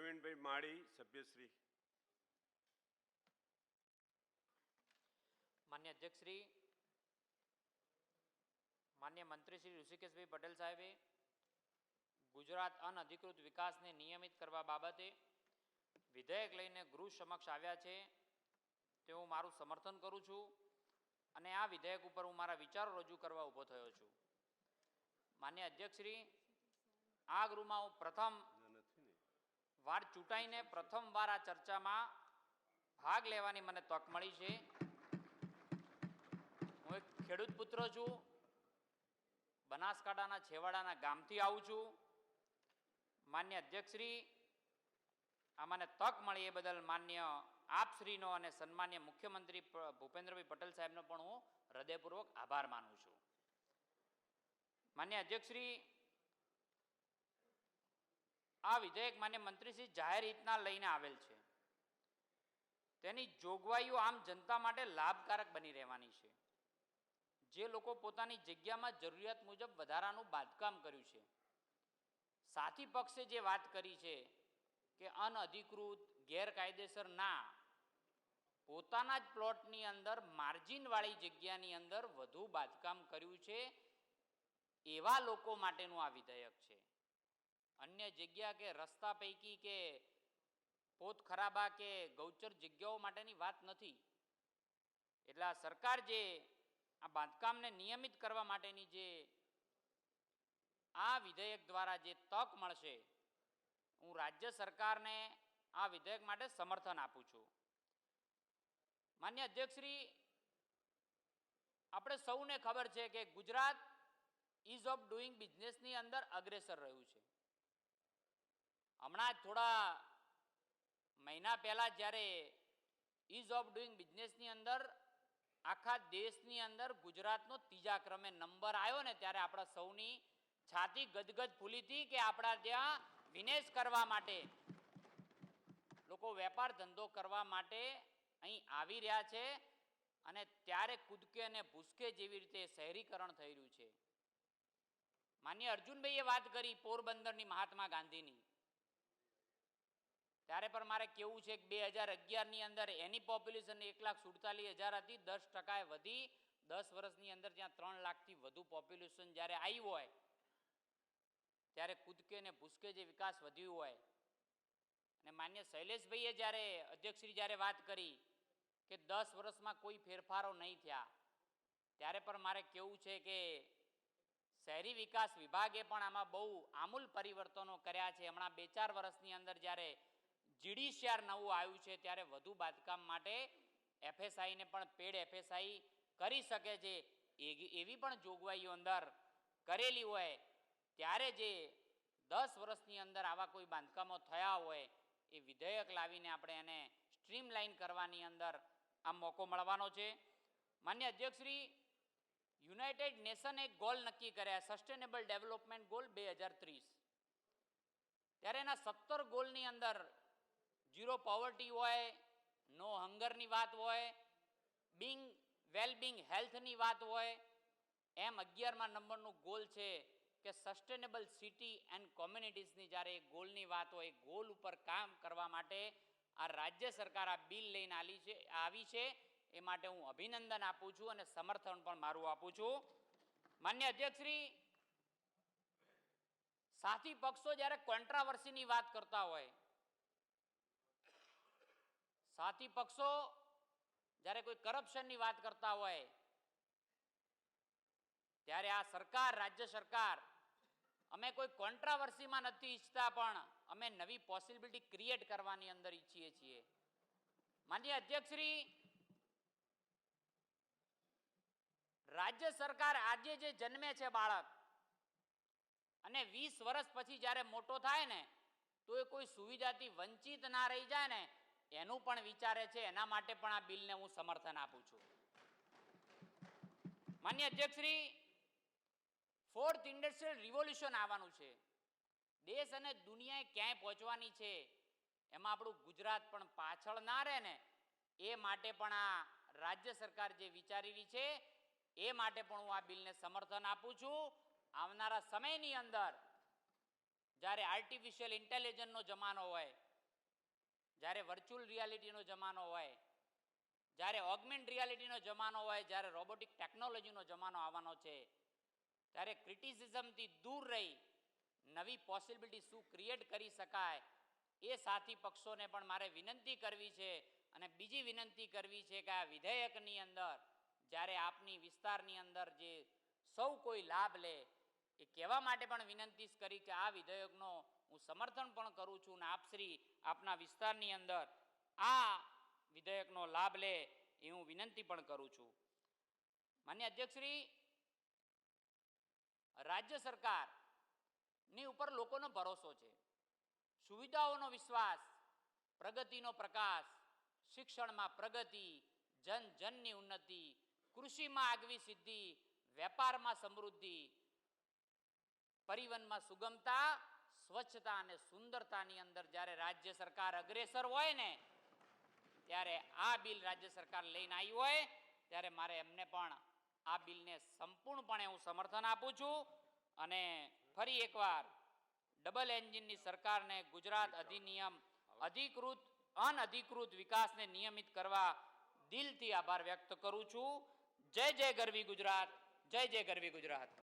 પ્રવીણભાઈ માળી સભ્યશ્રી। मान्य अध्यक्ष श्री, मान्य मंत्री श्री ऋषिकेशभाई पटेल साहेबे गुजरात अनधिकृत विकास ने नियमित करवा बाबते विधेयक लईने गृह समक्ष आव्या छे ते हूँ मारू समर्थन करूँ छूँ अने आ विधेयक पर हूँ मारा विचारो रजू करवा ऊभो थयो छूँ। मान्य अध्यक्ष श्री, आ गृहमां हूँ प्रथम वार चूंटाईने प्रथम वार आ चर्चामां भाग लेवानी मने तक मळी छे। हूँ एक खेडूत पुत्र छूँ, बनासकांठाना छेवाड़ाना गामथी आવું છું। मान्य अध्यक्षश्री, आ मने तक मळी ए बदल मान्य आपश्रीनो अने सन्मान्य मुख्यमंत्री भूपेन्द्रभाई पटेल साहेबनो पण हूँ हृदयपूर्वक आभार मानु छूँ। मान्य अध्यक्षश्री, आ विधेयक मान्य मंत्रीश्री जाहेर हितना लईने आवेल छे। तेनी जोगवाईओ आम जनता माटे लाभकारक बनी रहेवानी छे। जे लोको पोतानी जग्यामां जरूरियात मुजब वधारानुं बांधकाम कर्युं छे, साथी पक्षे जे वात करी छे के अनअधिकृत गैरकायदेसर ना पोताना ज प्लॉटनी अंदर मार्जिनवाળી जग्यानी अंदर वधु बांधकाम कर्युं छे एवा लोको माटेनुं आ विधेयक छे। अन्य जग्या के रस्ता पैकी के पोत खराबा के गौचर जग्याओ माटेनी वात नथी। એટલે આ સરકાર જે આ બાંધકામને નિયમિત કરવા માટેની જે આ વિધેયક દ્વારા જે તક મળશે, હું રાજ્ય સરકારને આ વિધેયક માટે સમર્થન આપું છું। માન્ય અધ્યક્ષશ્રી, આપણે સૌને ખબર છે કે ગુજરાત ઇઝ ઓફ ડુઈંગ બિઝનેસની અંદર અગ્રેસર રહ્યું છે। હમણાં થોડા મહિના પહેલા જ્યારે ઇઝ ઓફ ડુઈંગ બિઝનેસની અંદર આખા દેશની અંદર ગુજરાતનો ત્રીજા ક્રમે નંબર આવ્યો ને ત્યારે આપણા સૌની છાતી ગદગદ ફૂલી હતી કે આપણા ત્યાં વિનેશ કરવા માટે લોકો વેપાર ધંધો કરવા માટે અહીં આવી રહ્યા છે અને ત્યારે કૂદકે અને ભૂસકે જેવી રીતે શહેરીકરણ થઈ રહ્યું છે। માન્ય અર્જુનભાઈએ વાત કરી પોરબંદરની મહાત્મા ગાંધીની, ત્યારે પણ મારે કેવું છે કે 2011ની અંદર એની પોપ્યુલેશન 1,47,000 હતી, 10% વધી 10 વર્ષની અંદર ત્યાં 3 લાખથી વધુ પોપ્યુલેશન જ્યારે આવી હોય ત્યારે કૂદકે ને ભૂસકે જે વિકાસ વધ્યું હોય અને માન્ય શૈલેષભાઈએ જ્યારે અધ્યક્ષશ્રી જ્યારે વાત કરી કે 10 વર્ષમાં કોઈ ફેરફારો નહીં થયા, ત્યારે પણ મારે કેવું છે કે શહેરી વિકાસ વિભાગે પણ આમાં બહુ આમૂલ પરિવર્તનો કર્યા છે। હમણાં 2-4 વર્ષની અંદર જ્યારે જીડીસીઆર નવું આવ્યું છે ત્યારે વધુ બાંધકામ માટે એફએસઆઈને પણ પેડ એફએસઆઈ કરી શકે છે એવી પણ જોગવાઈઓ અંદર કરેલી હોય ત્યારે જે 10 વર્ષની અંદર આવા કોઈ બાંધકામો થયા હોય એ વિધેયક લાવીને આપણે એને સ્ટ્રીમલાઇન કરવાની અંદર આ મોકો મળવાનો છે। માન્ય અધ્યક્ષશ્રી, યુનાઇટેડ નેશન એક ગોલ નક્કી કર્યા સસ્ટેનેબલ ડેવલપમેન્ટ ગોલ 2030, ત્યારે એના 17 ગોલની અંદર ઝીરો પોવર્ટી હોય, નો હંગરની વાત હોય, બિંગ વેલબિંગ હેલ્થની વાત હોય, એમ 11મા નંબરનું ગોલ છે કે સસ્ટેનેબલ સિટી એન્ડ કોમ્યુનિટીઝની જ્યારે એ ગોલની વાત હોય, ગોલ ઉપર કામ કરવા માટે આ રાજ્ય સરકાર આ બિલ લઈને આવી છે એ માટે હું અભિનંદન આપું છું અને સમર્થન પણ મારું આપું છું। માન્ય અધ્યક્ષશ્રી, સાથી પક્ષો જ્યારે કોન્ટ્રાવર્સીની વાત કરતા હોય, સાથી પક્ષો જ્યારે કોઈ કરપ્શનની વાત કરતા હોય ત્યારે આ સરકાર રાજ્ય સરકાર અમે કોઈ કોન્ટ્રાવર્સીમાં નથી ઈચ્છતા પણ અમે નવી પોસિબિલિટી ક્રિએટ કરવાની અંદર ઈચ્છીએ છીએ। માનનીય અધ્યક્ષશ્રી, રાજ્ય સરકાર આજે જે જન્મે છે બાળક અને 20 વર્ષ પછી જ્યારે મોટો થાય ને તો એ કોઈ સુવિધાથી વંચિત ના રહી જાય ને એનું પણ વિચારે છે, એના માટે પણ આ બિલને હું સમર્થન આપું છું। માન્ય અધ્યક્ષશ્રી, 4th ઇન્ડસ્ટ્રીયલ રિવોલ્યુશન આવવાનું છે, દેશ અને દુનિયાએ ક્યાંય પહોંચવાની છે, એમાં આપણું ગુજરાત પણ પાછળ ના રહે ને એ માટે પણ આ રાજ્ય સરકાર જે વિચારેલી છે એ માટે પણ હું આ બિલને સમર્થન આપું છું। આવનારા સમયની અંદર જ્યારે આર્ટિફિશિયલ ઇન્ટેલિજન્સનો જમાનો હોય જ્યારે વર્ચ્યુઅલ રિયાલિટીનો જમાનો હોય, જ્યારે ઓગમેન્ટ રિયાલિટીનો જમાનો હોય, જ્યારે રોબોટિક ટેકનોલોજીનો જમાનો આવવાનો છે, ત્યારે ક્રિટિસિઝમથી દૂર રહી નવી પોસિબિલિટી શું ક્રિએટ કરી શકાય એ સાથી પક્ષોને પણ મારે વિનંતી કરવી છે. અને બીજી વિનંતી કરવી છે કે આ વિધેયકની અંદર જ્યારે આપની વિસ્તારની અંદર જે સૌ કોઈ લાભ લે એ કહેવા માટે પણ વિનંતી કરી કે આ વિધેયકનો હું સમર્થન પણ કરું છું અને આપશ્રી આપના વિસ્તારની અંદર આ વિધેયકનો લાભ લે એ હું વિનંતી પણ કરું છું. માન્ય અધ્યક્ષશ્રી, રાજ્ય સરકારની ઉપર લોકોનો ભરોસો છે, સુવિધાઓનો વિશ્વાસ, પ્રગતિનો પ્રકાશ, શિક્ષણમાં પ્રગતિ, જન જનની ઉન્નતિ, કૃષિમાં આગવી સિદ્ધિ, વેપારમાં સમૃદ્ધિ, પરિવહનમાં સુગમતા, સ્વચ્છતા અને સુંદરતાની અંદર જ્યારે રાજ્ય સરકાર અગ્રેસર હોય ને ત્યારે આ બિલ રાજ્ય સરકાર લઈને આવી હોય ત્યારે મારે એમને પણ આ બિલને સંપૂર્ણપણે હું સમર્થન આપું છું. અને ફરી એકવાર ડબલ એન્જિનની સરકારને ગુજરાત અધિનિયમ અધિકૃત અનઅધિકૃત વિકાસને નિયમિત કરવા દિલથી આભાર વ્યક્ત કરું છું. જય જય ગરવી ગુજરાત, જય જય ગરવી ગુજરાત.